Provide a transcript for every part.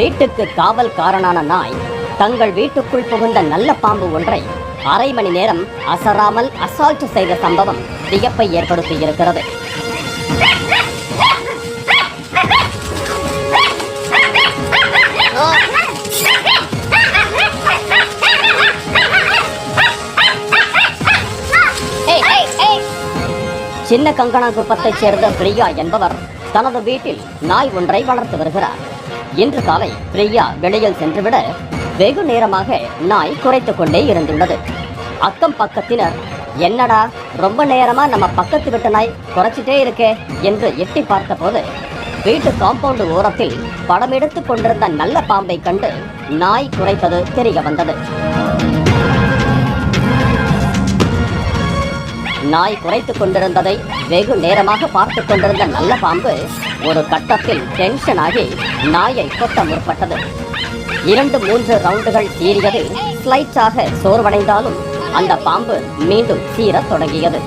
வீட்டுக்கு காவல்காரனான நாய் தங்கள் வீட்டுக்குள் புகுந்த நல்ல பாம்பு ஒன்றை அரை மணி நேரம் அசராமல் அசால்ட் செய்த சம்பவம் வியப்பை ஏற்படுத்தி இருக்கிறது. சின்ன கங்கணாகுப்பத்தைச் சேர்ந்த பிரியா என்பவர் தனது வீட்டில் நாய் ஒன்றை வளர்த்து வருகிறார். இன்று காலை பிரியா வெளியில் சென்றுவிட வெகு நேரமாக நாய் குறைத்து கொண்டே இருந்துள்ளது. அக்கம் பக்கத்தினர், என்னடா ரொம்ப நேரமா நம்ம பக்கத்து வீட்டு நாய் குறைச்சிட்டே இருக்கே என்று எட்டி பார்த்த போது வீட்டு காம்பவுண்டு ஓரத்தில் படம் எடுத்துக் கொண்டிருந்த நல்ல பாம்பை கண்டு நாய் குறைத்தது தெரிய வந்தது. நாய் குறைத்துக் கொண்டிருந்ததை வெகு நேரமாக பார்த்து கொண்டிருந்த நல்ல பாம்பு ஒரு கட்டத்தில் டென்ஷன் ஆகி நாயை கொட்ட முற்பட்டது. 2-3 ரவுண்டுகள் சீறியதில் ஸ்லைட்டாக சோர்வடைந்தாலும் அந்த பாம்பு மீண்டும் சீரத் தொடங்கியது.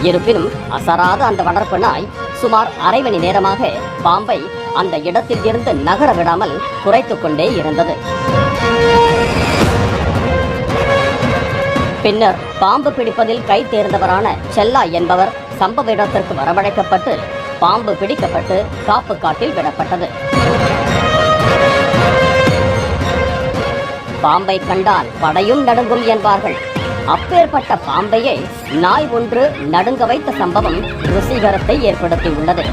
இருப்பினும் அசராத அந்த வளர்ப்பு நாய் சுமார் அரை மணி நேரமாக பாம்பை அந்த இடத்தில் இருந்து நகர விடாமல் குறைத்துக் கொண்டே இருந்தது. பின்னர் பாம்பு பிடிப்பதில் கை தேர்ந்தவரான செல்லா என்பவர் சம்பவ இடத்திற்கு வரவழைக்கப்பட்டு பாம்பு பிடிக்கப்பட்டு காப்பு காட்டில் விடப்பட்டது. பாம்பை கண்டால் படையும் நடுங்கும் என்பார்கள். அப்பேற்பட்ட பாம்பையே நாய் ஒன்று நடுங்க வைத்த சம்பவம் ருசிகரத்தை ஏற்படுத்தியுள்ளது.